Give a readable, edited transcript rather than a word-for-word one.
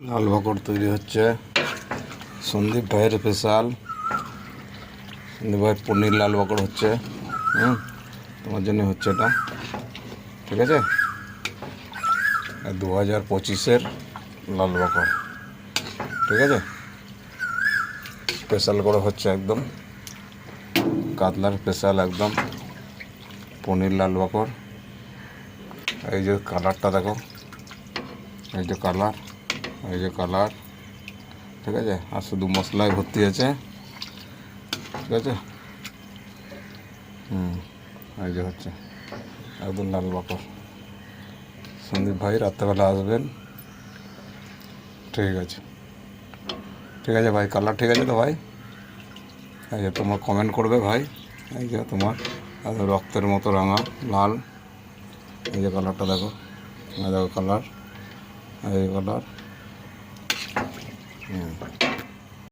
লাল বাকড় তৈরি হচ্ছে সন্দীপ ভাইয়ের স্পেশাল। সন্দীপ ভাইয়ের পনির লাল বাকড় হচ্ছে। তোমার জন্য হচ্ছে এটা, ঠিক আছে। 2025-এর লাল বাকড়, ঠিক আছে। স্পেশাল করে হচ্ছে একদম কাতলার স্পেশাল একদম পনির লাল বাকড়। এই যে কালারটা দেখো, এই যে কালার, এই যে কালার, ঠিক আছে। আর শুধু মশলায় ভর্তি আছে, ঠিক আছে। এই যে হচ্ছে একদম লাল বাকড়। সন্দীপ ভাই রাত্রেবেলা আসবেন, ঠিক আছে, ঠিক আছে ভাই। কালার ঠিক আছে তো ভাই? এই যে তোমার কমেন্ট করবে ভাই, এই যে তোমার রক্তের মতো রাঙা লাল, এই যে কালারটা দেখো, এই দেখো কালার, এই কালার।